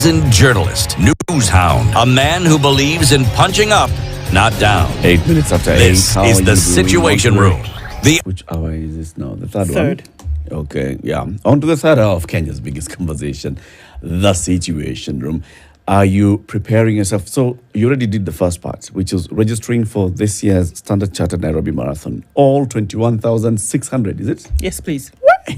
seasoned journalist, news hound, a man who believes in punching up, not down. 8 minutes after 8. This is the Situation Room. Which hour is this now? The third Third. one? Okay, yeah. On to the third hour of Kenya's biggest conversation, the Situation Room. Are you preparing yourself? So you already did the first part, which is registering for this year's Standard Chartered Nairobi Marathon. All 21,600, is it? Yes, please. What?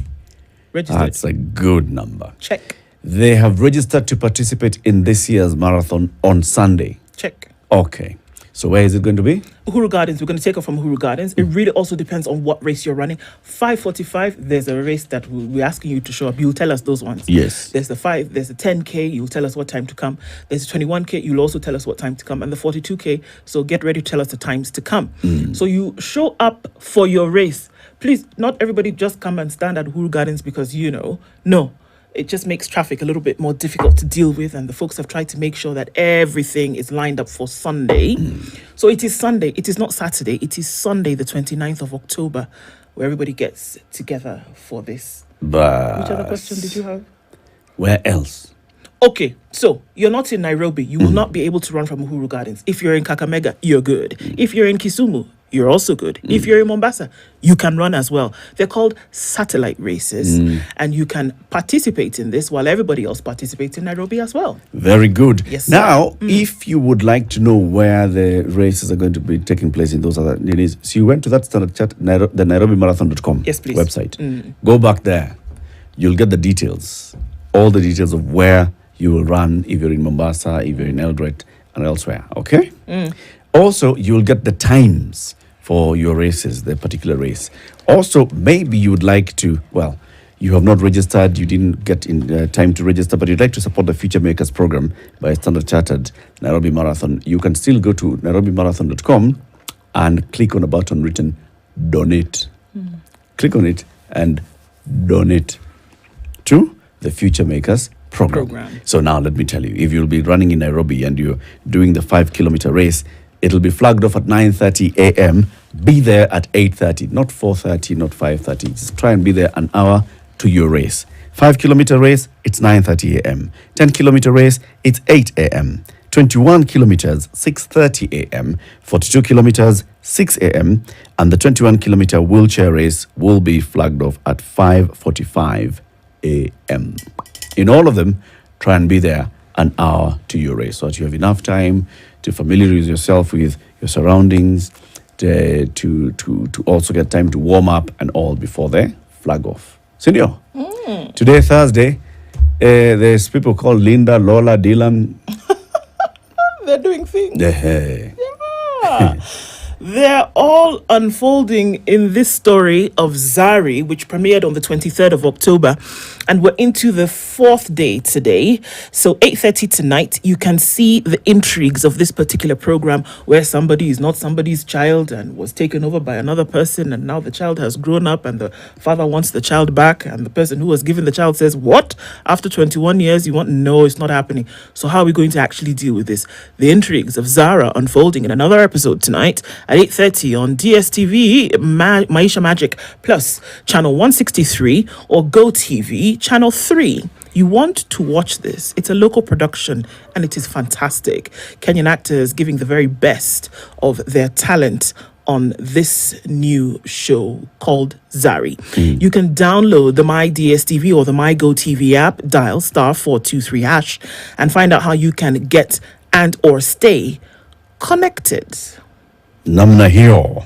Registered. That's a good number. Check. They have registered to participate in this year's marathon on Sunday. Check. Okay. So where is it going to be? Uhuru Gardens. We're going to take off from Uhuru Gardens. It really also depends on what race you're running. 5:45, there's a race that we're asking you to show up. You'll tell us those ones. Yes. There's the 5, there's the 10K. You'll tell us what time to come. There's the 21K. You'll also tell us what time to come. And the 42K. So get ready to tell us the times to come. So you show up for your race. Please, not everybody just come and stand at Uhuru Gardens because, no. It just makes traffic a little bit more difficult to deal with, and the folks have tried to make sure that everything is lined up for Sunday. So it is Sunday. It is not Saturday. It is Sunday, the 29th of October, where everybody gets together for this. But Which other question did you have? where else? Okay, so you're not in Nairobi. You will not be able to run from Uhuru Gardens. If you're in Kakamega, you're good. If you're in Kisumu, you're also good. If you're in Mombasa, you can run as well. They're called satellite races, and you can participate in this while everybody else participates in Nairobi as well. Very good. Yes, sir. Now, if you would like to know where the races are going to be taking place in those other areas, so you went to that Standard Chat, the NairobiMarathon.com Yes, please. website. Go back there. You'll get the details, all the details of where you will run if you're in Mombasa, if you're in Eldoret, and elsewhere. Okay? Also, you'll get the times for your races, the particular race. Also, maybe you would like to, you have not registered, you didn't get in time to register, but you'd like to support the Future Makers program by Standard Chartered Nairobi Marathon. You can still go to nairobimarathon.com and click on a button written donate. Click on it and donate to the Future Makers program. So now let me tell you, if you'll be running in Nairobi and you're doing the 5-kilometer race, it'll be flagged off at 9:30 a.m. Be there at 8:30, not 4:30, not 5:30. Just try and be there an hour to your race. 5-kilometer race, it's 9:30 a.m. 10-kilometer race, it's 8 a.m. 21 kilometers, 6:30 a.m. 42 kilometers, 6 a.m. And the 21-kilometer wheelchair race will be flagged off at 5:45 a.m. In all of them, try and be there an hour to your race so that you have enough time to familiarize yourself with your surroundings, to also get time to warm up and all before they flag off. Senior, today, Thursday, there's people called Linda, Lola, Dylan. They're doing things. Yeah. They're all unfolding in this story of Zari, which premiered on the 23rd of October. And we're into the 4th day today. So 8:30 tonight, you can see the intrigues of this particular program where somebody is not somebody's child and was taken over by another person. And now the child has grown up and the father wants the child back. And the person who was given the child says, what? After 21 years, you want? No, it's not happening. So how are we going to actually deal with this? The intrigues of Zara unfolding in another episode tonight at 8:30 on DSTV, Maisha Magic Plus, channel 163, or GoTV, channel 3. You want to watch this. It's a local production and it is fantastic. Kenyan actors giving the very best of their talent on this new show called Zari. You can download the My DSTV or the My GoTV app, dial *423# and find out how you can get and or stay connected. Namna hiyo.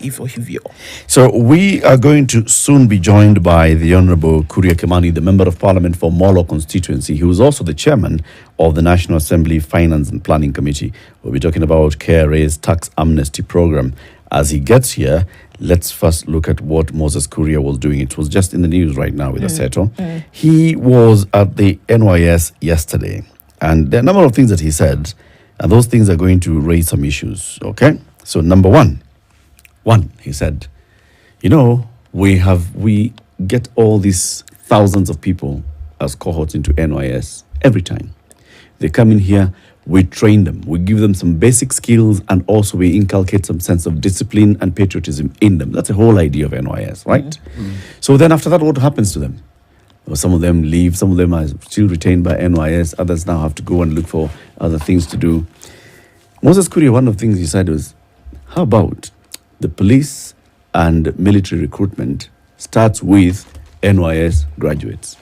So we are going to soon be joined by the Honorable Kuria Kimani, the Member of Parliament for Molo constituency. He was also the Chairman of the National Assembly Finance and Planning Committee. We'll be talking about KRA's tax amnesty program. As he gets here, let's first look at what Moses Kuria was doing. It was just in the news right now with Aseto. He was at the NYS yesterday, and there are a number of things that he said, and those things are going to raise some issues, okay? So number one, he said, we get all these thousands of people as cohorts into NYS every time. They come in here, we train them, we give them some basic skills, and also we inculcate some sense of discipline and patriotism in them. That's the whole idea of NYS, right? So then after that, what happens to them? Or some of them leave, some of them are still retained by NYS, others now have to go and look for other things to do. Moses Kuria, one of the things he said was, how about the police and military recruitment starts with NYS graduates?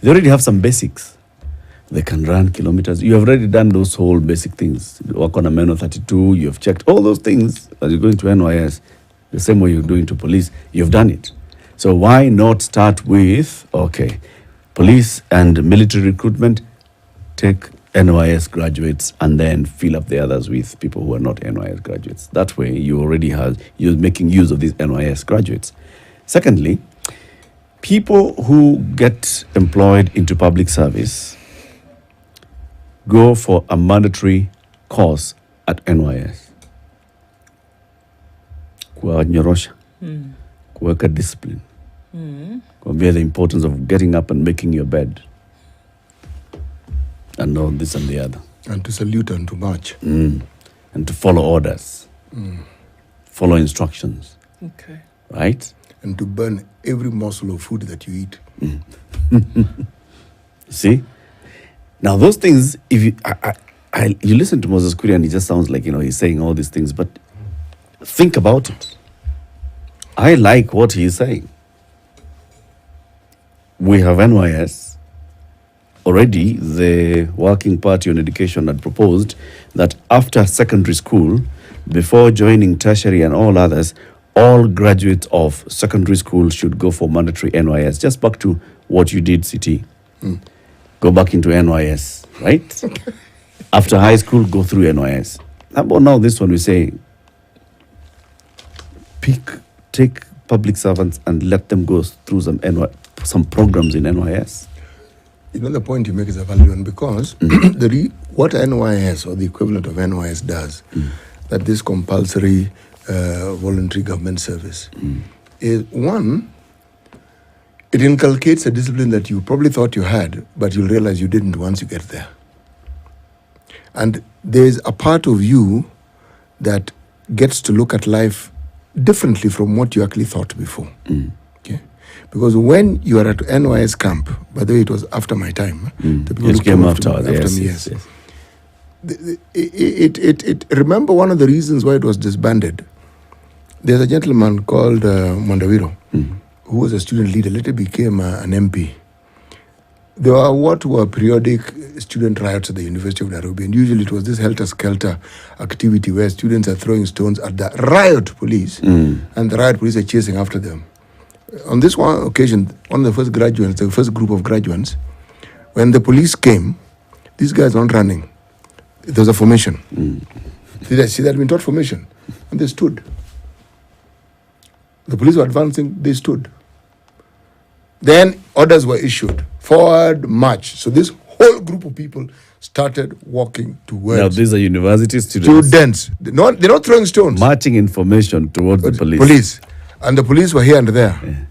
They already have some basics. They can run kilometers. You have already done those whole basic things. You work on a Meno 32, you have checked all those things as you're going to NYS, the same way you're doing to police, you've done it. So why not start with, okay, police and military recruitment, take NYS graduates and then fill up the others with people who are not NYS graduates. That way you already have, you're making use of these NYS graduates. Secondly, people who get employed into public service go for a mandatory course at NYS. Kuwanyorosha, kuweka discipline, kuambia the importance of getting up and making your bed, and all this and the other. And to salute and to march. And to follow orders, follow instructions. Okay. Right? And to burn every morsel of food that you eat. See? Now those things, if you you listen to Moses Kuria and it just sounds like, he's saying all these things, but think about it. I like what he's saying. We have NYS. Already, the Working Party on Education had proposed that after secondary school, before joining tertiary and all others, all graduates of secondary school should go for mandatory NYS. Just back to what you did, CT. Go back into NYS, right? After high school, go through NYS. How about now this one we say, take public servants and let them go through some programs in NYS? The point you make is a valid one, because what NYS or the equivalent of NYS does, that this compulsory voluntary government service, is one, it inculcates a discipline that you probably thought you had, but you'll realize you didn't once you get there. And there's a part of you that gets to look at life differently from what you actually thought before. Okay? Because when you are at NYS camp, by the way, it was after my time. The people who came after me, yes. Remember one of the reasons why it was disbanded? There's a gentleman called Mwandawiro, who was a student leader, later became an MP. There were what were periodic student riots at the University of Nairobi, and usually it was this helter-skelter activity where students are throwing stones at the riot police, and the riot police are chasing after them. On this one occasion, one of the first graduates, the first group of graduates, when the police came, these guys weren't running. There was a formation. Did I see that? Been taught formation. And they stood. The police were advancing, they stood. Then orders were issued. Forward, march. So this whole group of people started walking towards. Now these are university students. They're not throwing stones. Marching in formation towards the police. Police. And the police were here and there.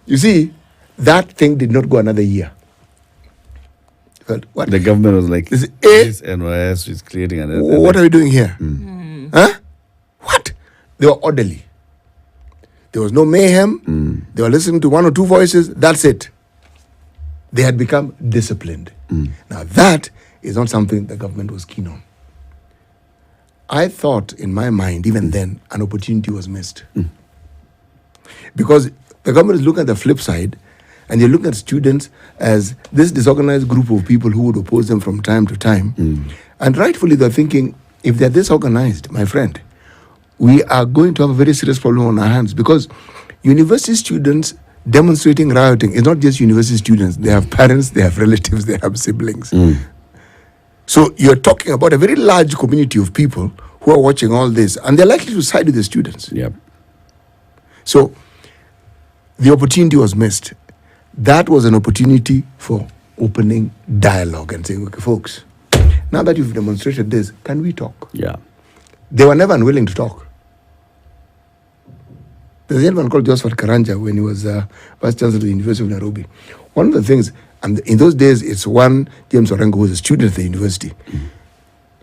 You see, that thing did not go another year. What? The government was like, this NYS is creating an... What are we doing here? Huh? What? They were orderly. There was no mayhem. They were listening to one or two voices. That's it. They had become disciplined. Now that is not something the government was keen on. I thought in my mind, even then, an opportunity was missed. Because the government is looking at the flip side, and you're looking at students as this disorganized group of people who would oppose them from time to time. And rightfully, they're thinking, if they're disorganized, my friend, we are going to have a very serious problem on our hands, because university students demonstrating rioting is not just university students. They have parents, they have relatives, they have siblings. So you're talking about a very large community of people who are watching all this, and they're likely to side with the students. So the opportunity was missed. That was an opportunity for opening dialogue and saying, okay, folks, now that you've demonstrated this, can we talk? They were never unwilling to talk. There's a gentleman called Joseph Karanja when he was Vice Chancellor of the University of Nairobi. One of the things, and in those days, it's one James Orengo who was a student at the university.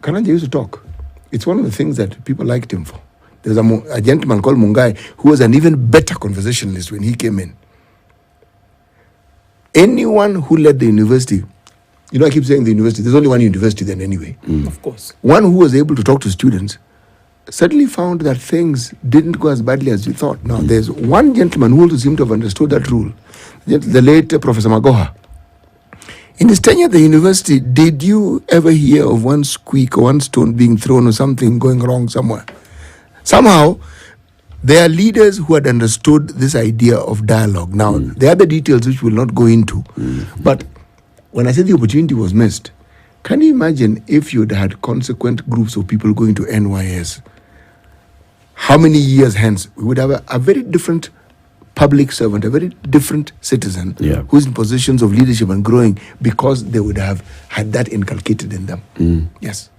Karanja used to talk. It's one of the things that people liked him for. There's a gentleman called Mungai who was an even better conversationalist when he came in. Anyone who led the university, I keep saying the university, there's only one university then anyway. Of course. One who was able to talk to students suddenly found that things didn't go as badly as you thought. Now, there's one gentleman who also seemed to have understood that rule, the late Professor Magoha. In his tenure at the university, did you ever hear of one squeak or one stone being thrown or something going wrong somewhere? Somehow, there are leaders who had understood this idea of dialogue. Now, there are the details which we'll not go into. But when I said the opportunity was missed, can you imagine if you'd had consequent groups of people going to NYS? How many years hence we would have a very different public servant, a very different citizen who's in positions of leadership and growing because they would have had that inculcated in them. Yes.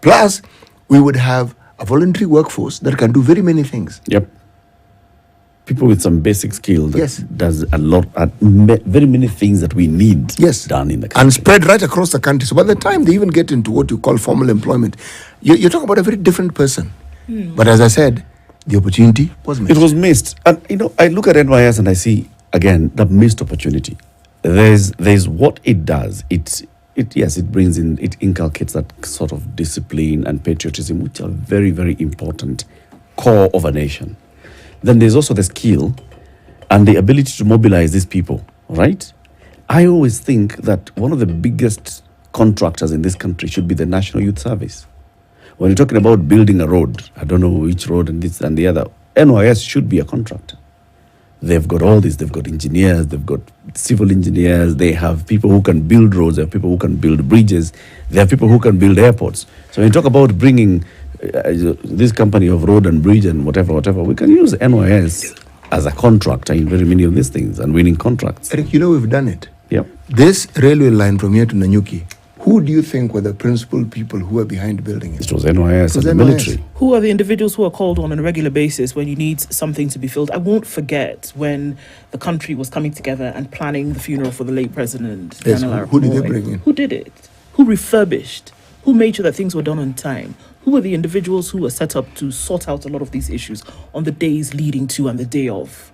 Plus, we would have a voluntary workforce that can do very many things. Yep. People with some basic skill that Yes. does a lot, very many things that we need done in the country. And spread right across the country. So by the time they even get into what you call formal employment, you're talking about a very different person. But as I said, the opportunity was missed. It was missed. And, I look at NYS and I see, again, the missed opportunity. There's what it does. It brings in, it inculcates that sort of discipline and patriotism, which are very, very important core of a nation. Then there's also the skill and the ability to mobilize these people, right? I always think that one of the biggest contractors in this country should be the National Youth Service. When you're talking about building a road, I don't know which road and this and the other, NYS should be a contractor. They've got all this. They've got engineers. They've got civil engineers. They have people who can build roads. They have people who can build bridges. They have people who can build airports. So when you talk about bringing this company of road and bridge and whatever, we can use NYS as a contractor in very many of these things and winning contracts. Eric, we've done it. Yep. This railway line from here to Nanyuki, who do you think were the principal people who were behind building it? It was NYS and the NYS. military. Who are the individuals who are called on a regular basis when you need something to be filled? I won't forget when the country was coming together and planning the funeral for the late president. Yes, Daniel who did they Arap Moi. bring in? Who did it? Who refurbished? Who made sure that things were done on time? Who were the individuals who were set up to sort out a lot of these issues on the days leading to and the day of?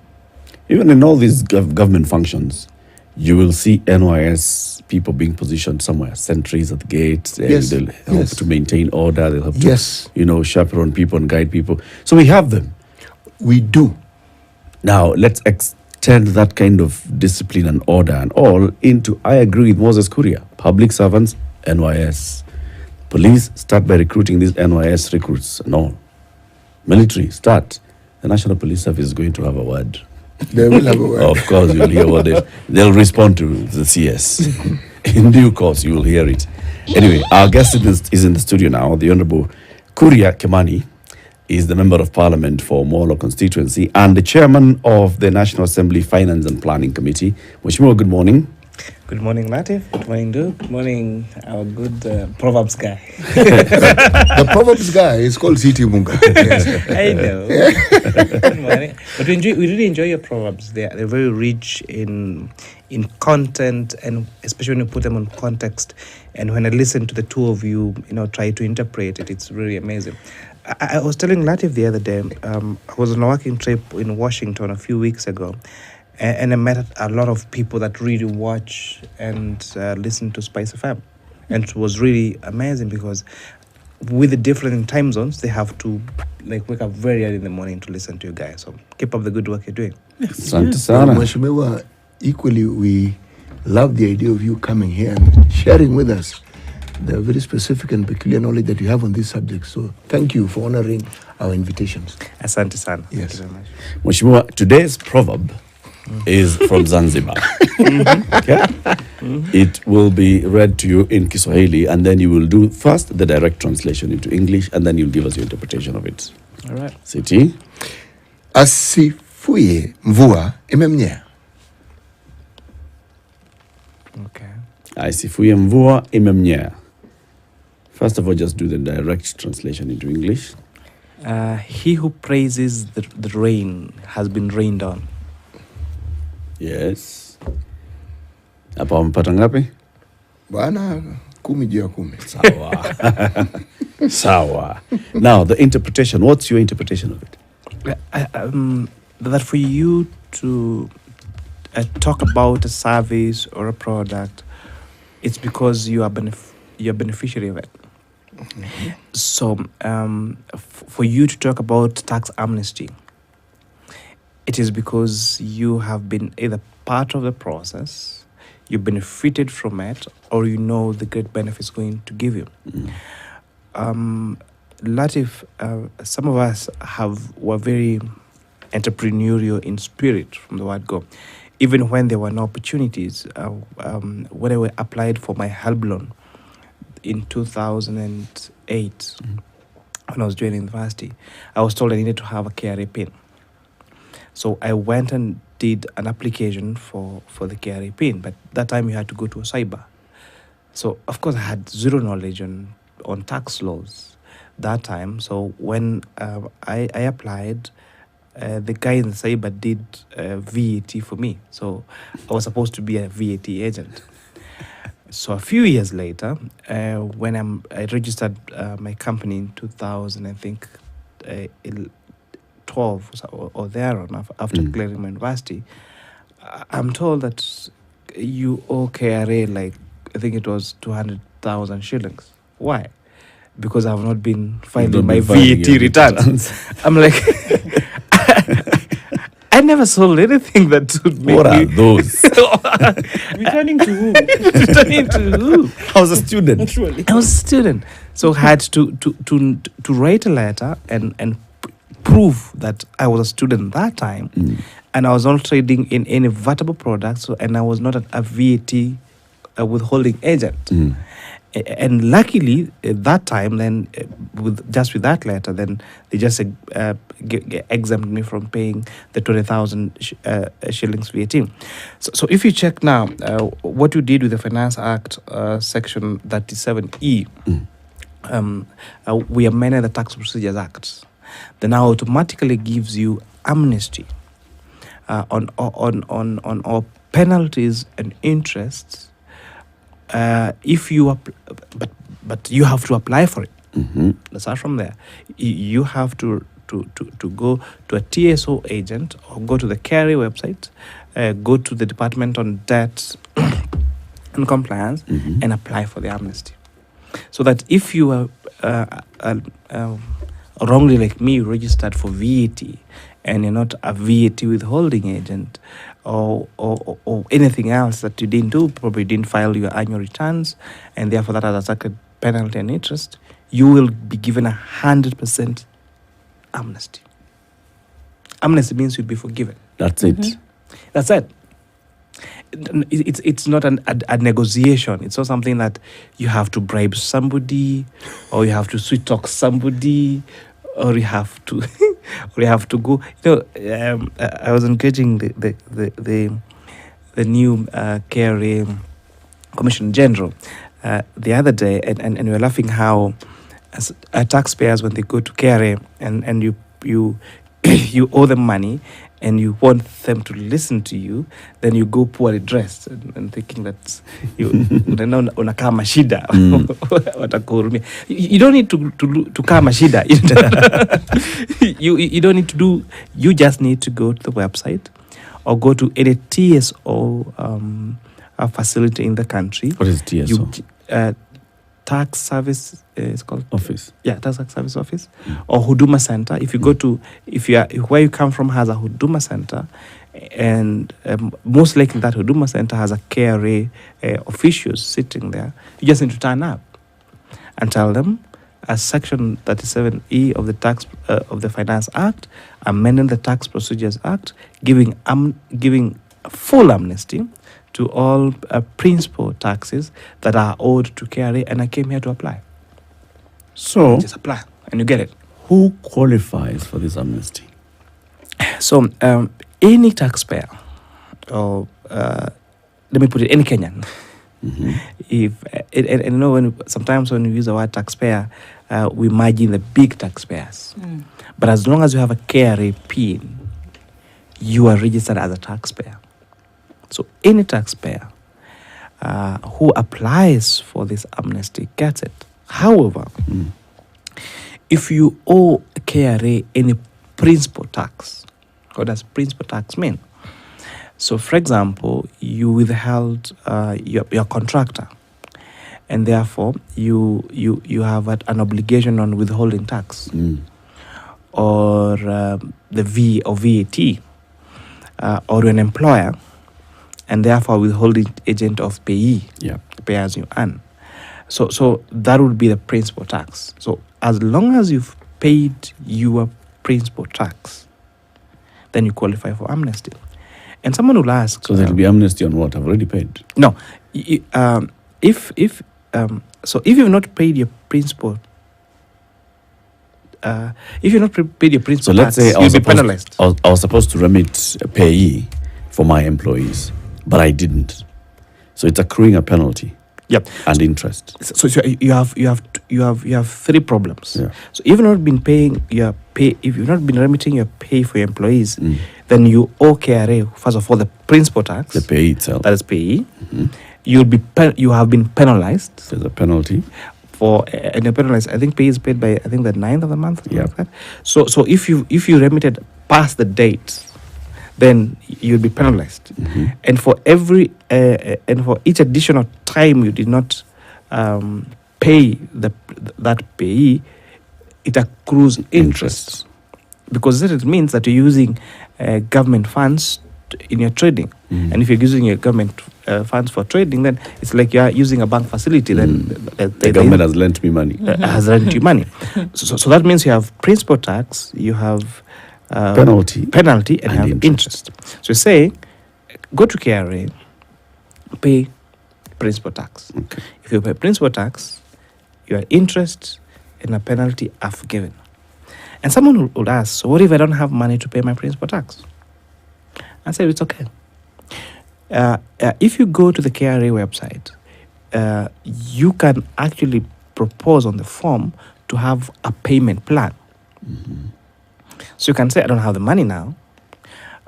Even in all these government functions, you will see NYS people being positioned somewhere, sentries at the gates. Yes. They'll help to maintain order. They'll help Yes. to, chaperone people and guide people. So we have them. We do. Now, let's extend that kind of discipline and order and all into, I agree with Moses Kuria, public servants, NYS. Police, start by recruiting these NYS recruits and all. Military, start. The National Police Service is going to have a word. They will have a word. Of course, you'll hear what they'll respond to the CS. In due course, you will hear it. Anyway, our guest is in the studio now. The Honorable Kuria Kimani is the Member of Parliament for Molo constituency and the Chairman of the National Assembly Finance and Planning Committee. Mheshimiwa, good morning. Good morning, Latif. Good morning, Duke. Good morning, our good Proverbs guy. The Proverbs guy is called C.T. Munga. Yes. I know. Good morning. But we really enjoy your Proverbs. They're very rich in content, and especially when you put them in context. And when I listen to the two of you, try to interpret it, it's really amazing. I was telling Latif the other day, I was on a working trip in Washington a few weeks ago. And I met a lot of people that really watch and listen to Spice FM. And it was really amazing because with the different time zones, they have to wake up very early in the morning to listen to you guys. So keep up the good work you're doing. Asante sana. Mheshimiwa, equally, we love the idea of you coming here and sharing with us the very specific and peculiar knowledge that you have on this subject. So thank you for honoring our invitations. Asante sana. Yes. Thank you very much. Mheshimiwa, today's proverb is from Zanzibar. Okay? It will be read to you in Kiswahili, and then you will do first the direct translation into English, and then you'll give us your interpretation of it. All right. Siti? Asifuye mvua imemnyea. Okay. Aisifuye mvua imemnyea. First of all, just do the direct translation into English. He who praises the rain has been rained on. Yes. Hapa wamepata ngapi? Bwana 10 juu ya 10. Sawa. Sawa. Now, the interpretation. What's your interpretation of it? That for you to talk about a service or a product, it's because you are you're beneficiary of it. So, for you to talk about tax amnesty, it is because you have been either part of the process, you benefited from it, or you know the great benefits going to give you. Latif, some of us were very entrepreneurial in spirit from the word go. Even when there were no opportunities, when I applied for my help loan in 2008, when I was joining university, I was told I needed to have a KRA PIN. So I went and did an application for the KRA PIN, but that time you had to go to a cyber. So of course I had zero knowledge on tax laws that time. So when I applied, the guy in the cyber did VAT for me. So I was supposed to be a VAT agent. So a few years later, when I registered my company in 2000, I think 12 or thereon, after clearing my university, I'm told that you owe KRA, like, I think it was 200,000 shillings. Why? Because I have not been filing my VAT returns. I'm like, I never sold anything that would make What are those? Returning to who? Returning to who? I was a student. Naturally. I was a student, so I had to write a letter and prove that I was a student that time, and I was not trading in any vatable products, and I was not a VAT withholding agent. And luckily, at that time, then with that letter, then they just exempted me from paying the 20,000 shillings VAT. So if you check now, what you did with the Finance Act, Section 37E, we amended the Tax Procedures Act. That now automatically gives you amnesty on all penalties and interests. If you but you have to apply for it. Let's start from there. You have to go to a TSO agent or go to the KRA website, go to the Department on Debt and Compliance, and apply for the amnesty. So that if you are wrongly, like me, registered for VAT and you're not a VAT withholding agent, or anything else that you didn't do, probably didn't file your annual returns, and therefore that has a second penalty and interest, you will be given 100% amnesty. Amnesty means you'll be forgiven. That's it. That's it. It's not a negotiation. It's not something that you have to bribe somebody, or you have to sweet talk somebody, or you have to go. I was engaging the new KRA Commissioner General the other day, and we were laughing how as taxpayers, when they go to KRA and you owe them money and you want them to listen to you, then you go poorly dressed and thinking that you unakaa mashida watakuhurumia. You don't need to kaa mashida. You don't need to do. You just need to go to the website or go to any TSO facility in the country. What is TSO? Tax service is called Office. Yeah, tax service office, or Huduma Center. If you go to, where you come from has a Huduma Center, and most likely that Huduma Center has a KRA officials sitting there. You just need to turn up and tell them, as Section 37E of the Tax of the Finance Act, amending the Tax Procedures Act, giving full amnesty to all principal taxes that are owed to KRA, and I came here to apply. So, Just apply, and you get it. who qualifies for this amnesty? So, any taxpayer, or let me put it, any Kenyan, if and you know, sometimes when we use the word taxpayer, we imagine the big taxpayers. But as long as you have a KRA PIN, you are registered as a taxpayer. So any taxpayer, who applies for this amnesty gets it. However, if you owe KRA any principal tax, what does principal tax mean? So, for example, you withheld your contractor, and therefore you have an obligation on withholding tax, or the V or VAT, or an employer, and therefore withholding agent of payee, pay as you earn. So that would be the principal tax. So as long as you've paid your principal tax, then you qualify for amnesty. And someone will ask, So there will be amnesty on what? I've already paid. no, if you've not paid your principal, if you've not paid your principal So let's tax, say I you'll was, be supposed, penalized. I was supposed to remit a payee for my employees, but I didn't. So it's accruing a penalty Yep. and interest. So you have three problems. Yeah. So if you've not been paying your pay, if you've not been remitting your pay for your employees, then you owe KRA first of all the principal tax. The payee itself. That is payee. You have been penalized There's a penalty. for and you're penalized. I think pay is paid by the 9th of the month. something Yeah. like that. So if you remitted past the date, then you'll be penalized. And for every and for each additional time you did not pay that payee, it accrues interest, because it means that you're using government funds in your trading. And if you're using your government funds for trading, then it's like you're using a bank facility. Then The government has lent me money. has lent you money. So that means you have principal tax, you have Penalty and you have interest. interest. So say, go to KRA, pay principal tax. Okay. If you pay principal tax, your interest and a penalty are forgiven. And someone would ask, so what if I don't have money to pay my principal tax? I said, it's okay. If you go to the KRA website, you can actually propose on the form to have a payment plan. So you can say, I don't have the money now,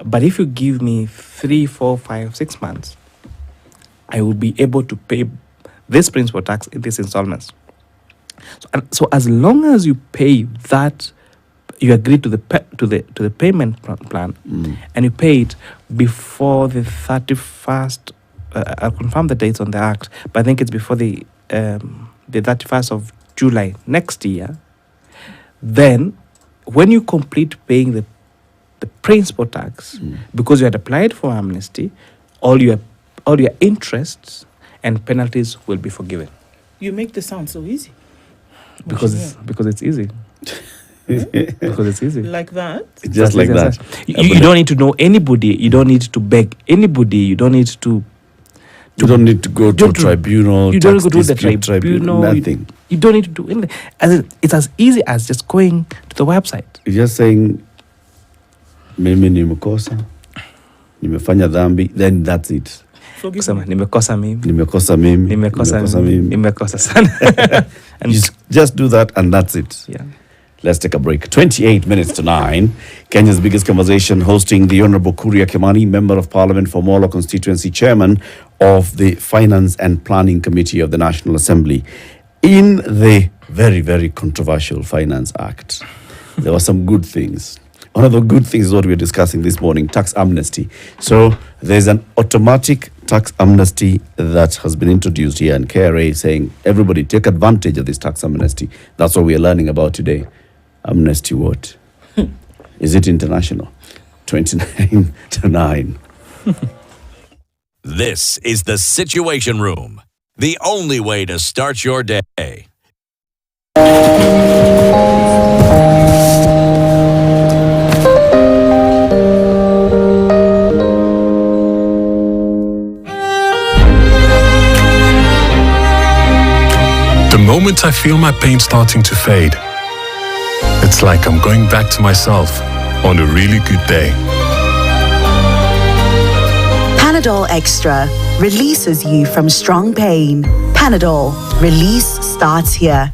but if you give me 3, 4, 5, 6 months, I will be able to pay this principal tax in these installments. So as long as you pay that, you agree to the payment plan, and you pay it before the 31st. I'll confirm the dates on the act, but I think it's before the 31st of July next year. Then, when you complete paying the principal tax, because you had applied for amnesty, all your interests and penalties will be forgiven. You make this sound so easy. Because it's easy. Because it's easy. Like that? Just like that. You don't need to know anybody. You don't need to beg anybody. You don't need to. You don't need to go to a tribunal. You don't tax go to the dispute tribunal. Nothing. You don't need to do anything. It's as easy as just going to the website. You're just saying, mimi nimekosa, nimefanya dhambi, then that's it. Forgive Kusema, me. nimekosa mimi. Nimekosa mimi. Nimekosa sana. And Just do that and that's it. yeah. Let's take a break. 28 minutes to 9. Kenya's biggest conversation, hosting the Honorable Kuria Kimani, Member of Parliament for Molo Constituency, Chairman of the Finance and Planning Committee of the National Assembly. In the very, very controversial Finance Act, there were some good things. One of the good things is what we're discussing this morning, tax amnesty. So there's an automatic tax amnesty that has been introduced here, and KRA saying, everybody take advantage of this tax amnesty. That's what we are learning about today. Amnesty what? Is it international? 29 to 9. This is the Situation Room, the only way to start your day. The moment I feel my pain starting to fade, it's like I'm going back to myself on a really good day. Panadol Extra releases you from strong pain. Panadol, release starts here.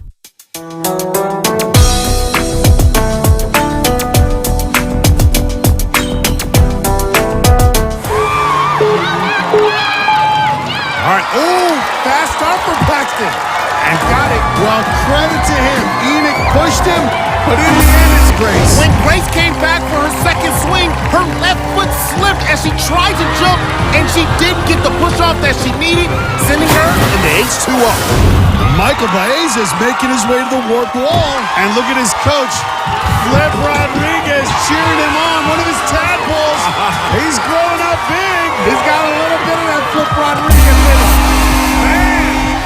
All right, Ooh, fast start for Paxton. And got it. Well, credit to him. Enoch pushed him, but in the end, it's Grace. When Grace came back for her second swing, her left foot slipped as she tried to jump, and she didn't get the push-off that she needed, sending her in the H2O. Michael Baeza is making his way to the warped wall. And look at his coach, Flip Rodriguez, cheering him on, one of his tadpoles. He's growing up big. He's got a little bit of that Flip Rodriguez in him. Man.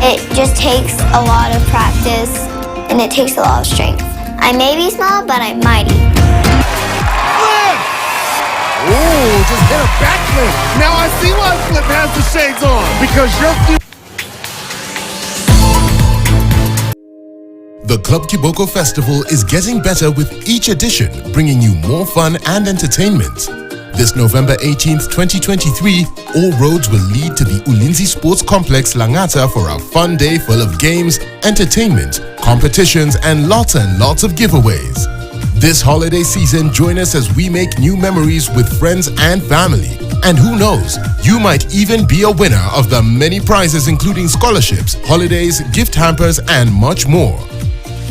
It just takes a lot of practice, and it takes a lot of strength. I may be small, but I'm mighty. Flip! Ooh, just hit a backflip. Now I see why Flip has the shades on, because your future. The Club Kiboko Festival is getting better with each edition, bringing you more fun and entertainment. This November 18th, 2023, all roads will lead to the Ulinzi Sports Complex Langata for a fun day full of games, entertainment, competitions, and lots of giveaways. This holiday season, join us as we make new memories with friends and family. And who knows, you might even be a winner of the many prizes including scholarships, holidays, gift hampers, and much more.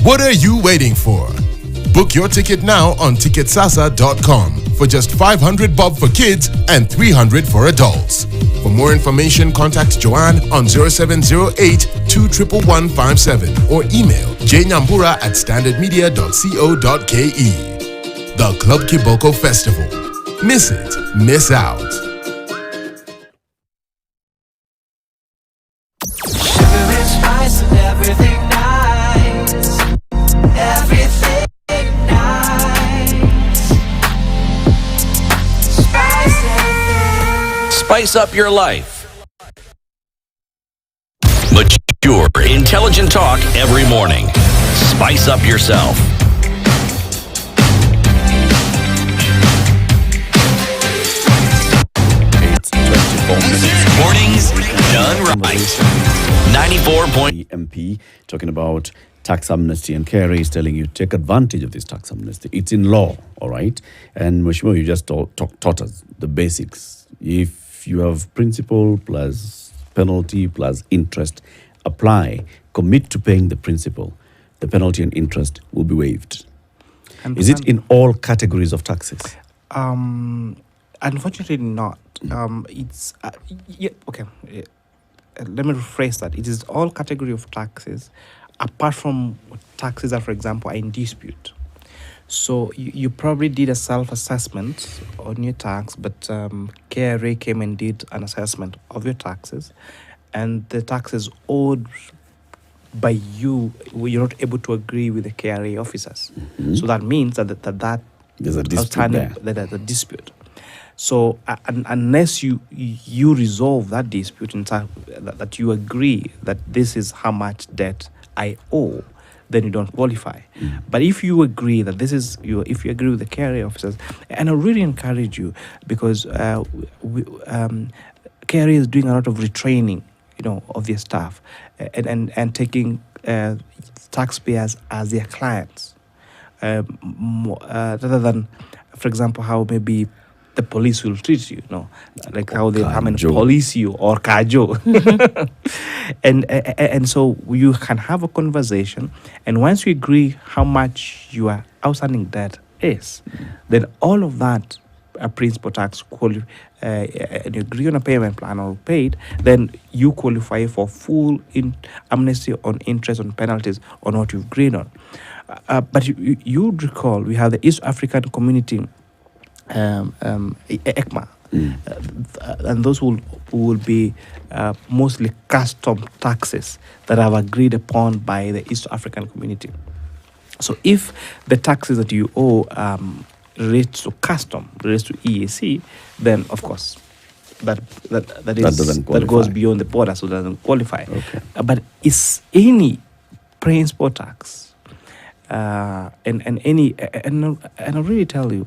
What are you waiting for? Book your ticket now on ticketsasa.com for just 500 bob for kids and 300 for adults. For more information, contact Joanne on 0708 21157 or email jnyambura@standardmedia.co.ke. The Club Kiboko Festival. Miss it, miss out. Sugar and spice and everything nice. Everything nice. Spice it. Spice up your life. Mature, intelligent talk every morning. Spice up yourself. Mornings done right. 94 point. MP talking about tax amnesty, and Kerry is telling you take advantage of this tax amnesty. It's in law, all right? And Mheshimiwa, you just taught us the basics. If you have principal plus penalty plus interest, apply, commit to paying the principal, the penalty and interest will be waived. Is it in all categories of taxes? Unfortunately not. It's okay. Let me rephrase that. It is all category of taxes, apart from taxes that, for example, are in dispute. So you probably did a self-assessment on your tax, but KRA came and did an assessment of your taxes, and the taxes owed by you, you're not able to agree with the KRA officers. Mm-hmm. So that means that there's a dispute there. There's a dispute. So unless you resolve that dispute in time, that you agree that this is how much debt I owe, then you don't qualify. Mm. But if you agree that this is if you agree with the KRA officers, and I really encourage you, because KRA is doing a lot of retraining, of their staff, and taking taxpayers as their clients, rather than, for example, how maybe the police will treat you, like how they come and police you, or kajo. and so you can have a conversation, and once you agree how much your outstanding debt is, then all of that principal tax and you agree on a payment plan or paid, then you qualify for full amnesty on interest, on penalties, on what you've agreed on. But you recall, we have the East African Community ECMA, and those will be mostly custom taxes that are agreed upon by the East African Community. So if the taxes that you owe relates to custom, relates to EAC, then of course that goes beyond the border, so that doesn't qualify. Okay. But it's any principal tax, and I'll really tell you,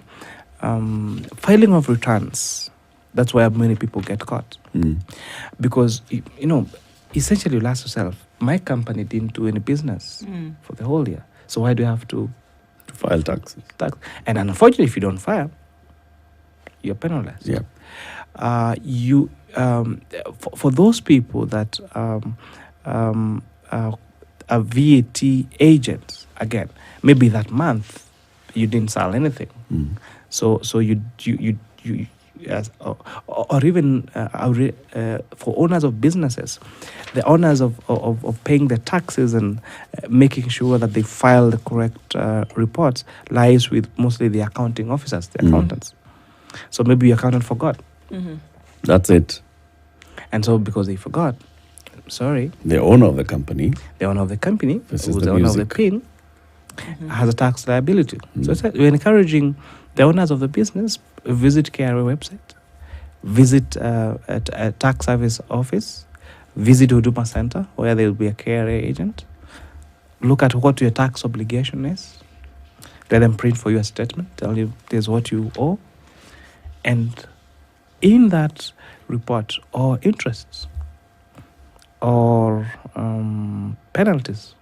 filing of returns, that's where many people get caught. Because, essentially you ask yourself, my company didn't do any business for the whole year, so why do you have to file taxes? And unfortunately, if you don't file, you're penalized. Yeah. For those people that are VAT agents, again, maybe that month you didn't sell anything, so you yes, or even for owners of businesses, the owners of paying their taxes and making sure that they file the correct reports lies with mostly the accounting officers, the accountants. So maybe your accountant forgot. That's it. And so because they forgot, sorry, The owner of the company. who's This is the the owner of the music. PIN, has a tax liability. So we're encouraging the owners of the business, visit KRA website, visit a tax service office, visit Huduma Center where there will be a KRA agent, look at what your tax obligation is, let them print for you a statement, tell you this is what you owe, and in that report, or interests or penalties,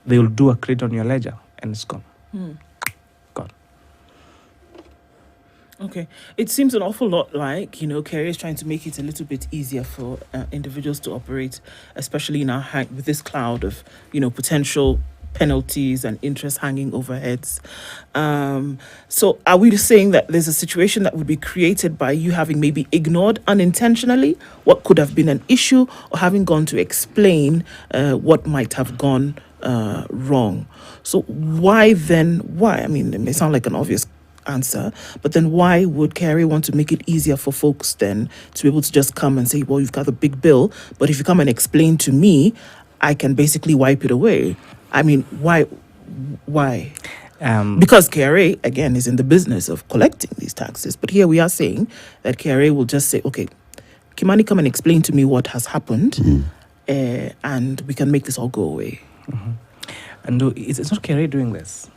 they will do a credit on your ledger and it's gone. Gone. Okay. It seems an awful lot like, KRA is trying to make it a little bit easier for individuals to operate, especially now with this cloud of, potential penalties and interest hanging over heads. So are we saying that there's a situation that would be created by you having maybe ignored unintentionally what could have been an issue, or having gone to explain what might have gone wrong? So why? I mean, it may sound like an obvious answer, but then why would KRA want to make it easier for folks then to be able to just come and say, well, you've got a big bill, but if you come and explain to me, I can basically wipe it away? I mean, why? Because KRA, again, is in the business of collecting these taxes. But here we are saying that KRA will just say, okay, Kimani, come and explain to me what has happened, and we can make this all go away. And it's not KRA doing this.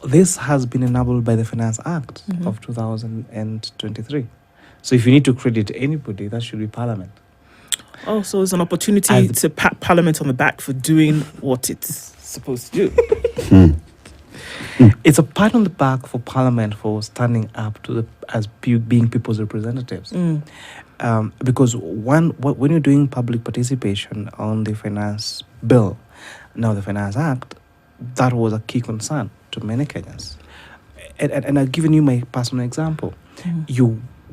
This has been enabled by the Finance Act of 2023. So if you need to credit anybody, that should be Parliament. Oh, so it's an opportunity to pat Parliament on the back for doing what it's supposed to do. It's a pat on the back for Parliament for standing up to being people's representatives. Because when you're doing public participation on the finance bill, now the Finance Act, that was a key concern to many Kenyans. And I've given you my personal example.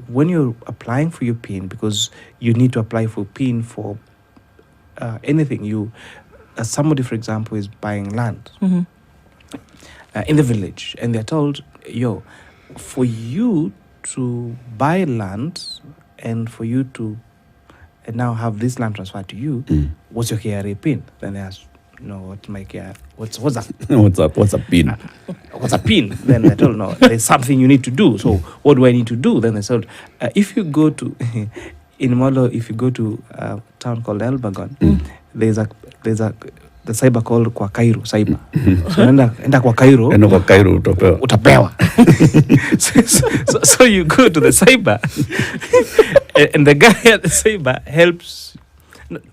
When you're applying for your PIN, because you need to apply for PIN for anything, somebody, for example, is buying land in the village, and they're told, for you to buy land and for you to now have this land transferred to you, what's your KRA PIN? Then they ask, what's my KRA? What's that? What's a PIN? What's a PIN? Then they told, no, there's something you need to do. So what do I need to do? Then they said, if you go to in Molo, if you go to a town called Elbagon, there's the cyber called kwa Cairo cyber. So enda kwa Cairo. Enda kwa Cairo utapewa. So you go to the cyber, and the guy at the cyber helps.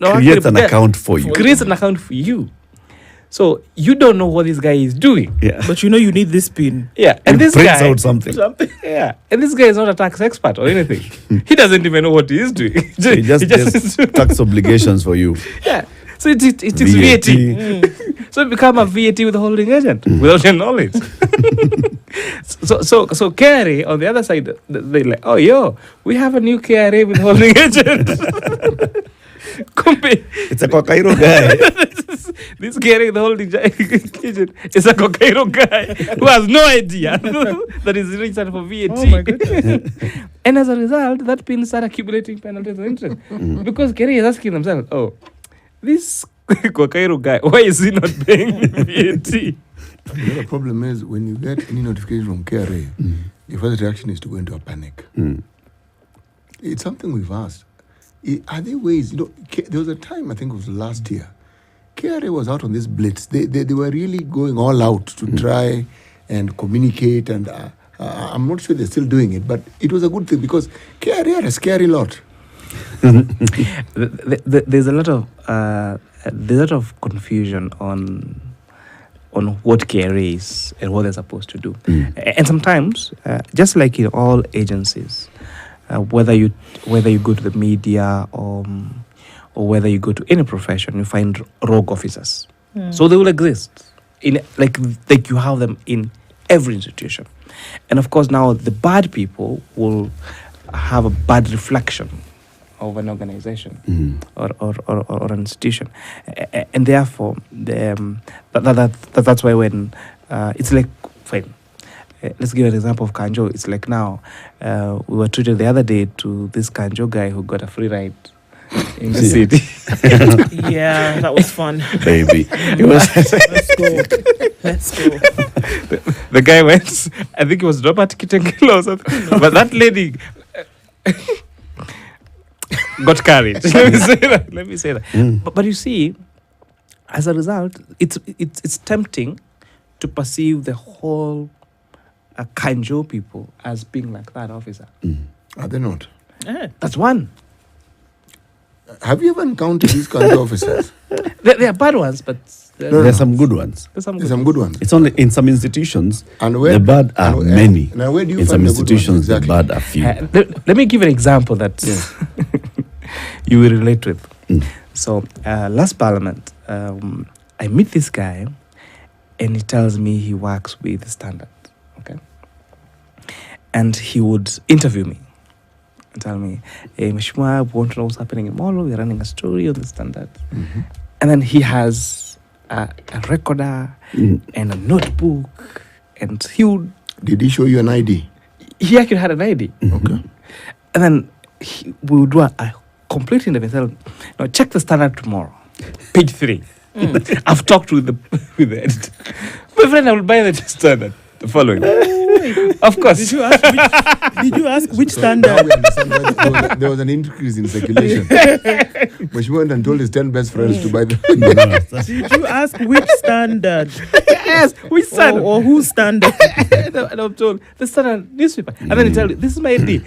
Creates an account for you. Creates an account for you. So you don't know what this guy is doing. Yeah. But you need this PIN. Yeah. And this prints guy out something. Yeah. And this guy is not a tax expert or anything. He doesn't even know what he is doing. He just tax obligations for you. Yeah. So it's VAT. So become a VAT withholding agent without your knowledge. so KRA on the other side, they're like, we have a new KRA withholding agent. It's a Cairo guy. This KRA withholding agent is a Cairo guy who has no idea that is registered for VAT. Oh my goodness. And as a result, that PIN start accumulating penalties and interest. Because KRA is asking themselves, this Cairo guy, why is he not paying VAT? The other problem is when you get any notification from KRA, the first reaction is to go into a panic. It's something we've asked. Are there ways, there was a time, I think it was last year, KRA was out on this blitz. They were really going all out to try and communicate, and I'm not sure they're still doing it, but it was a good thing because KRA had a scary lot. There's a lot of confusion on on what KRA is and what they're supposed to do. And sometimes, just like in all agencies, whether you go to the media or whether you go to any profession, you find rogue officers. So they will exist in like you have them in every institution. And of course, now the bad people will have a bad reflection of an organization or an institution, and therefore that's why when it's like fine. Let's give an example of Kanjo. It's like now we were treated the other day to this Kanjo guy who got a free ride in the city. Yeah, that was fun. Baby. Let's go. The guy went, I think it was Robert Kitengilo or something. But that lady got carried. Let me say that. But you see, as a result, it's tempting to perceive the whole Kanjo people as being like that officer. Are they not? That's one. Have you ever encountered these kind of officers? They are bad ones, but There are some good ones. there's some There's some good ones. It's only in some institutions, And where- the bad are and where- many. now where do you In some find the good ones institutions, exactly? the bad are few. Let me give an example that you will relate with. So, last Parliament, I meet this guy, and he tells me he works with the Standard. Okay, and he would interview me and tell me, "Hey, Mheshimiwa, we want to know what's happening in Molo. We're running a story on the Standard," and then he has a recorder and a notebook, and Did he show you an ID? he actually had an ID. Okay. And then we would do a complete interview. Tell him, "No, check the Standard tomorrow, page 3." I've talked with the editor. My friend, I will buy the Standard the following. Of course. Did you ask which So Standard? now we understand why there was an increase in circulation. Mheshimiwa went and told his 10 best friends to buy the. Did you ask which Standard? Yes, which Standard? Or whose Standard? And I'm told the Standard newspaper, and then he tell you, "This is my ID."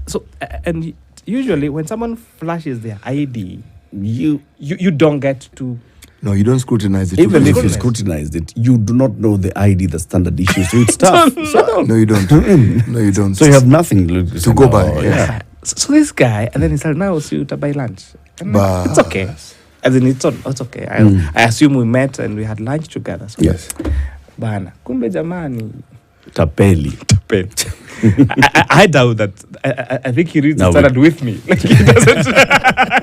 So, and usually when someone flashes their ID, you don't get to. No, you don't scrutinize it. Even if you Scrutinized. scrutinized it, you do not know the ID the Standard issues. So it's tough. No, you don't. No, you don't. So you have nothing to go by, Oh, yeah. So this guy, and then he said, "Now see you to buy lunch." And Bah. it's okay. As in, it's okay. I assume we met and we had lunch together. So Yes. bana, kumbe jamani. Tapeli. I doubt that. I think he reads No, the Standard with me. Like he doesn't.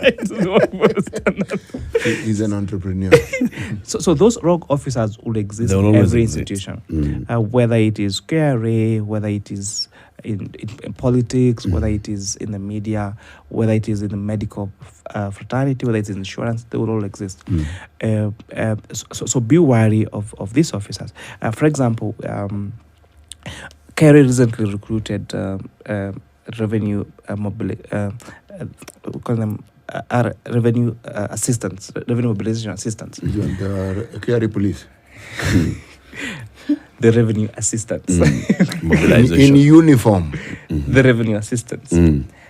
He doesn't work for the Standard. He's an entrepreneur. So those rogue officers will exist They will in always every exist. institution, whether it is KRA, whether it is in politics, whether it is in the media, whether it is in the medical fraternity, whether it's in insurance, they will all exist. So be wary of these officers. For example, KRA recently recruited revenue we call them revenue assistants, revenue mobilization assistants. The KRA police. The revenue assistants. Mobilization. In uniform. The revenue assistants.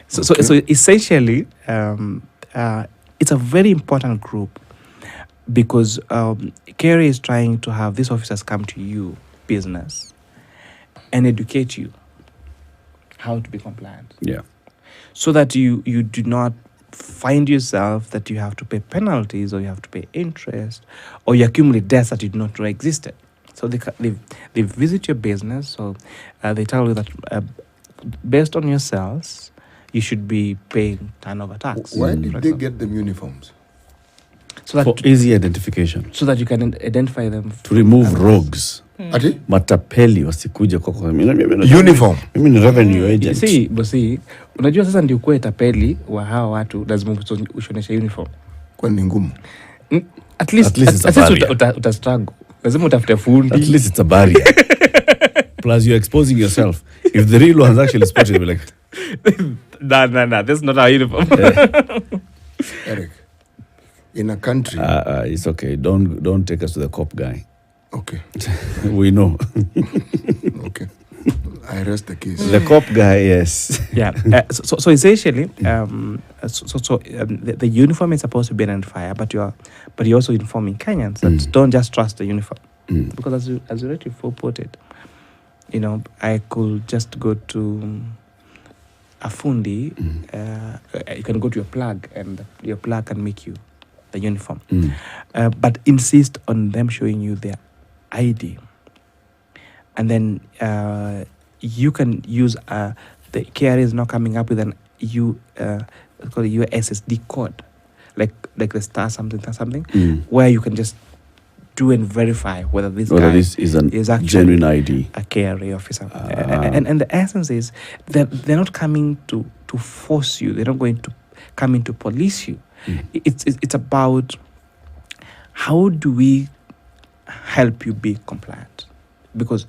So essentially, it's a very important group because KRA is trying to have these officers come to you, business, and educate you how to be compliant. Yeah. So that you do not find yourself that you have to pay penalties or you have to pay interest or you accumulate debts that you did not know existed. So they visit your business, so they tell you that based on your sales, you should be paying turnover tax. Why for did they example. get them uniforms? So that For easy identification. so that you can identify them To remove rogues. Ati? Matapeli wasikuja kwako. Uniform. Mimi ni revenue agent. See, bosi, unajua sasa ndio kuwe tapeli wa hawa watu lazima ushoneshe uniform. Kwani ni ngumu? At least it's a barrier. uta struggle. Lazima utafute fundi. At least it's a barrier. Plus you're exposing yourself. If the real ones actually spot you, they'll be like, Nah, that's not our uniform. Eric, in a country. it's okay. Don't take us to the cop guy. Okay. We know. Okay. I rest the case. The cop guy, yes. Yeah. So essentially, the uniform is supposed to be an identifier, but you're also informing Kenyans that don't just trust the uniform. Because as you rightly put it, I could just go to a fundi. You can go to your plug, and your plug can make you the uniform. But insist on them showing you their ID, and then you can use the KRA is now coming up with an it's called a USSD code, like the star something, where you can just do and verify whether this is actually genuine ID, a KRA officer. And the essence is that they're not coming to force you. They're not going to come in to police you. It's about how do we help you be compliant, because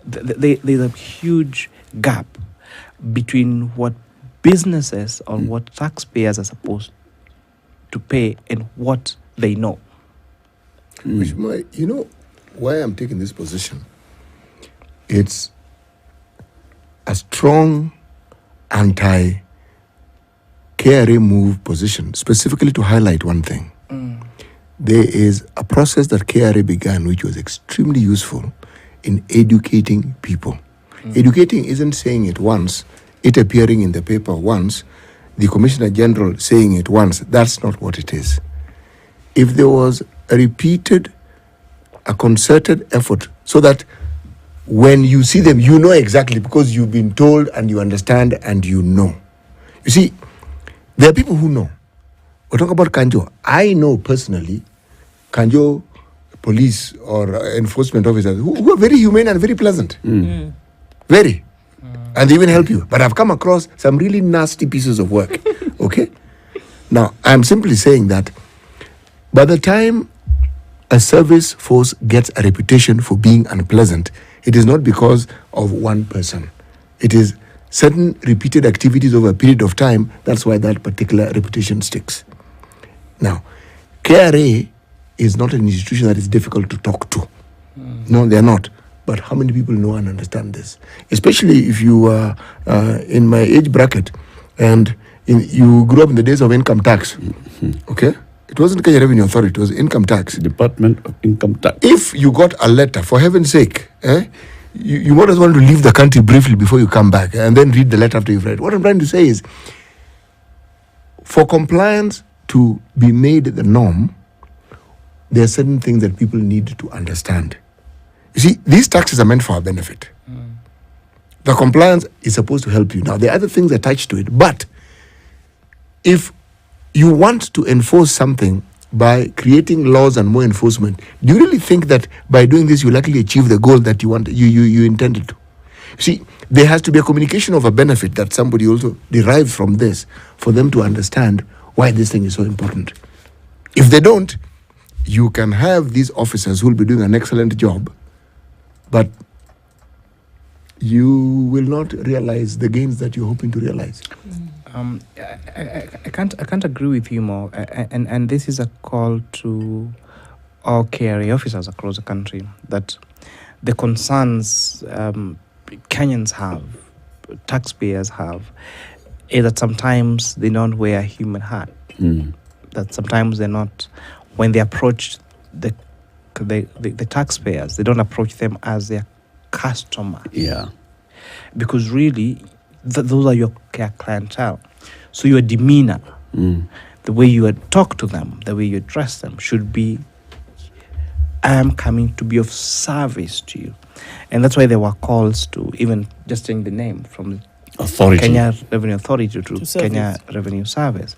there's a huge gap between what businesses or what taxpayers are supposed to pay and what they know. Which why I'm taking this position? It's a strong anti-KRA move position, specifically to highlight one thing. There is a process that KRA began which was extremely useful in educating people. Educating isn't saying it once, it appearing in the paper once, the Commissioner General saying it once. That's not what it is. If there was a concerted effort, so that when you see them, you know exactly, because you've been told and you understand and you know. You see, there are people who know. We talk about Kanjo. I know personally Kanjo police or enforcement officers who are very humane and very pleasant. Very. And they even help you. But I've come across some really nasty pieces of work. Okay? Now, I'm simply saying that by the time a service force gets a reputation for being unpleasant, it is not because of one person. It is certain repeated activities over a period of time. That's why that particular reputation sticks. Now, KRA is not an institution that is difficult to talk to. No, they're not. But how many people know and understand this? Especially if you are in my age bracket and you grew up in the days of income tax. Okay? It wasn't Kenya Revenue Authority, it was income tax. Department of Income Tax. If you got a letter, for heaven's sake, you might as well want to leave the country briefly before you come back and then read the letter after you've read. What I'm trying to say is, for compliance to be made the norm, there are certain things that people need to understand. You see, these taxes are meant for our benefit. The compliance is supposed to help you. Now, there are other things attached to it, but if you want to enforce something by creating laws and more enforcement, do you really think that by doing this you'll actually achieve the goal that you intended to? You see, there has to be a communication of a benefit that somebody also derives from this for them to understand why this thing is so important. If they don't, you can have these officers who will be doing an excellent job, but you will not realize the gains that you're hoping to realize. I can't agree with you more, and this is a call to all KRA officers across the country, that the concerns Kenyans have, taxpayers have, is that sometimes they don't wear a human heart. That sometimes they're not, when they approach the taxpayers, they don't approach them as their customer. Yeah. Because really, those are your clientele. So your demeanor, the way you talk to them, the way you address them should be, I am coming to be of service to you. And that's why there were calls to even just change the name from Authority. Kenya Revenue Authority to Kenya Revenue Service.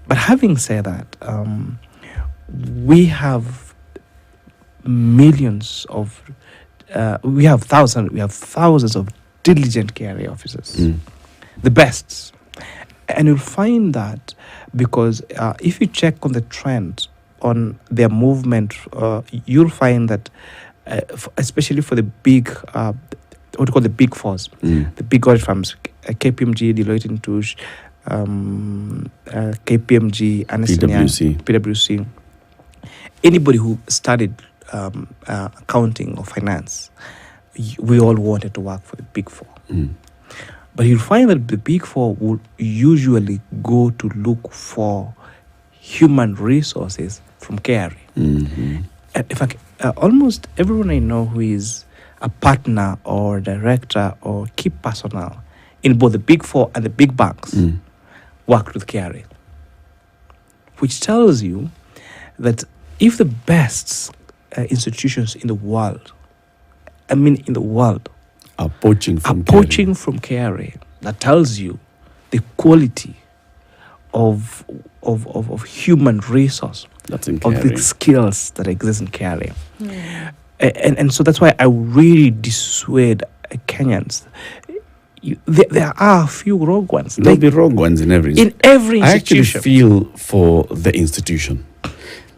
But having said that, we have millions of, we have thousands of diligent KRA officers, the best. And you'll find that because if you check on the trend on their movement, you'll find that especially for the big, what we call the big fours, the big audit firms, KPMG, Deloitte and Touche, KPMG, PwC, anybody who studied accounting or finance, we all wanted to work for the big four. But you'll find that the big four would usually go to look for human resources from KRA. in fact, almost everyone I know who is a partner or director or key personnel in both the big four and the big banks worked with KRA, which tells you that if the best institutions in the world, are poaching from KRA, that tells you the quality of human resource, that's in of the KRA. skills that exist in KRA. And so that's why I really dissuade Kenyans. There are a few rogue ones. There'll be rogue ones in every institution. I actually feel for the institution,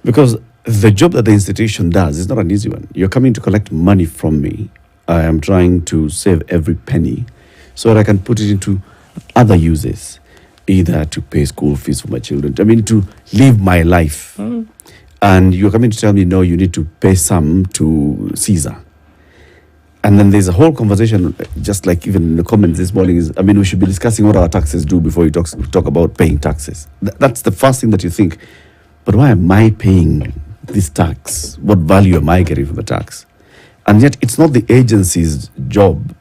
because the job that the institution does is not an easy one. You're coming to collect money from me. I am trying to save every penny so that I can put it into other uses, either to pay school fees for my children, to live my life. And you're coming to tell me, no, you need to pay some to Caesar. And then there's a whole conversation, just like even in the comments this morning, we should be discussing what our taxes do before we talk about paying taxes. That's the first thing that you think. But why am I paying this tax? What value am I getting from the tax? And yet it's not the agency's job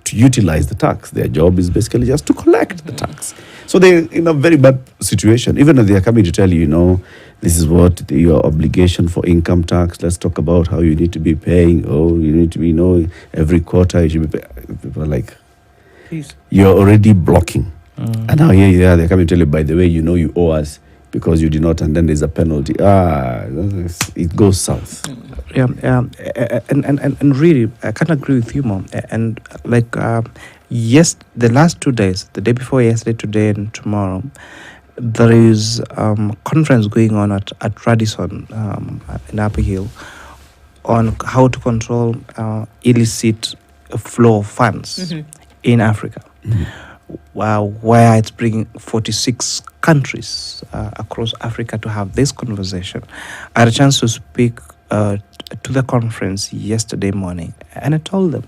to utilize the tax. Their job is basically just to collect the tax. So they're in a very bad situation. Even if they are coming to tell you, this is what your obligation for income tax. Let's talk about how you need to be paying. Oh, you need to be, every quarter you should be paying. People are like, Please. You're already blocking. And now here you are, they're coming to tell you, by the way, you owe us because you did not, and then there's a penalty. It goes south. And really, I can't agree with you, Mom. And yes, the last 2 days, the day before yesterday, today, and tomorrow, there is a conference going on at Radisson in Upper Hill on how to control illicit flow of funds in Africa. Where it's bringing 46 countries across Africa to have this conversation. I had a chance to speak to the conference yesterday morning, and I told them,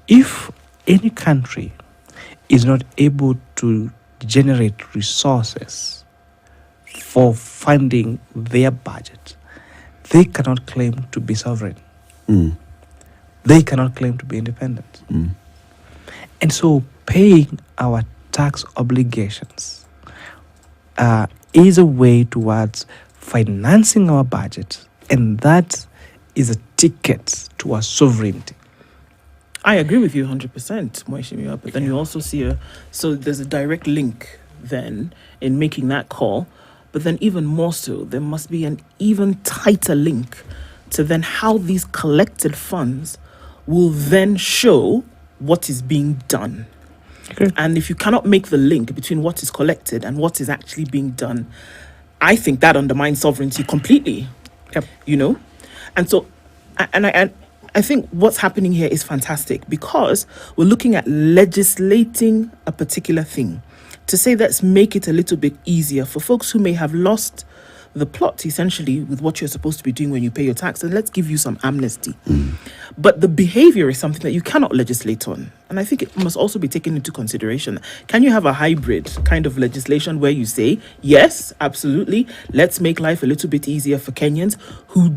if any country is not able to generate resources for funding their budget, they cannot claim to be sovereign. They cannot claim to be independent. And so paying our tax obligations is a way towards financing our budget, and that is a ticket to our sovereignty. I agree with you 100%, Moishimiya, but then you also see so there's a direct link then in making that call, but then even more so, there must be an even tighter link to then how these collected funds will then show what is being done. Okay. And if you cannot make the link between what is collected and what is actually being done, I think that undermines sovereignty completely. Yep. And so, I think what's happening here is fantastic, because we're looking at legislating a particular thing to say, let's make it a little bit easier for folks who may have lost the plot, essentially, with what you're supposed to be doing when you pay your tax, and let's give you some amnesty. But the behavior is something that you cannot legislate on. And I think it must also be taken into consideration. Can you have a hybrid kind of legislation where you say, yes, absolutely, let's make life a little bit easier for Kenyans who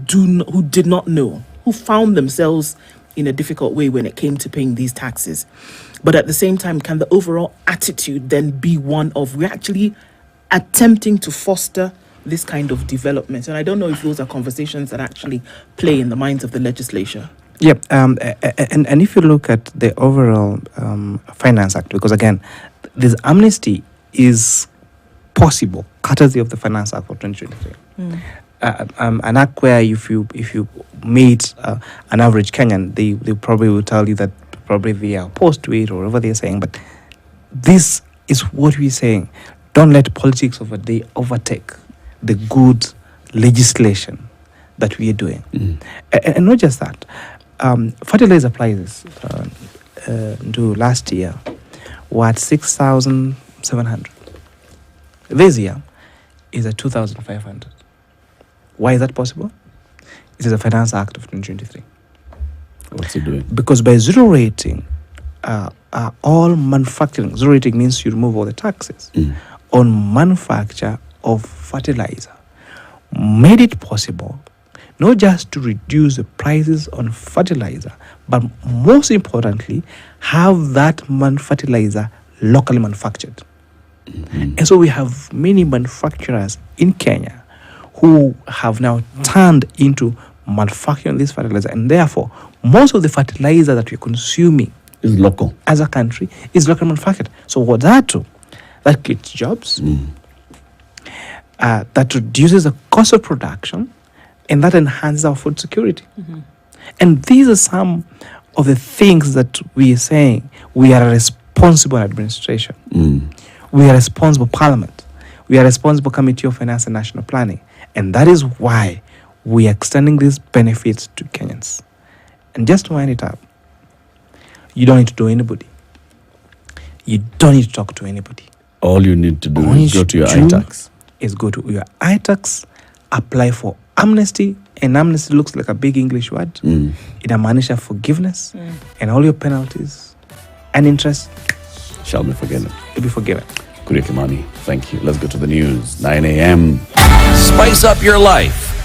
did not know, who found themselves in a difficult way when it came to paying these taxes. But at the same time, can the overall attitude then be one of, we're actually attempting to foster this kind of development? And I don't know if those are conversations that actually play in the minds of the legislature. Yeah, and if you look at the overall Finance Act, because again, this amnesty is possible courtesy of the Finance Act of 2023. An act where if you meet an average Kenyan, they probably will tell you that probably they are opposed to it or whatever they're saying. But this is what we're saying. Don't let politics of a day overtake the good legislation that we are doing. And not just that. Fertilizer prices to last year were at 6,700. This year is at 2,500. Why is that possible? It is a Finance Act of 2023. What's it doing? Because by zero rating, all manufacturing, zero rating means you remove all the taxes on manufacture of fertilizer, made it possible not just to reduce the prices on fertilizer, but most importantly, have that fertilizer locally manufactured. And so we have many manufacturers in Kenya who have now turned into manufacturing this fertilizer, and therefore most of the fertilizer that we're consuming is local as a country is locally manufactured. So what that do? That creates jobs, that reduces the cost of production, and that enhances our food security. And these are some of the things that we are saying. We are a responsible administration. We are a responsible parliament. We are a responsible Committee of Finance and National Planning. And that is why we are extending these benefits to Kenyans. And just to wind it up, you don't need to do anybody. You don't need to talk to anybody. All you need to do All is you go to your should do iTax. Is go to your iTax, apply for amnesty, and amnesty looks like a big English word. It amaanisha forgiveness, and all your penalties and interest shall be forgiven. Will be forgiven. Kuria Kimani, thank you. Let's go to the news. 9 a.m. Spice up your life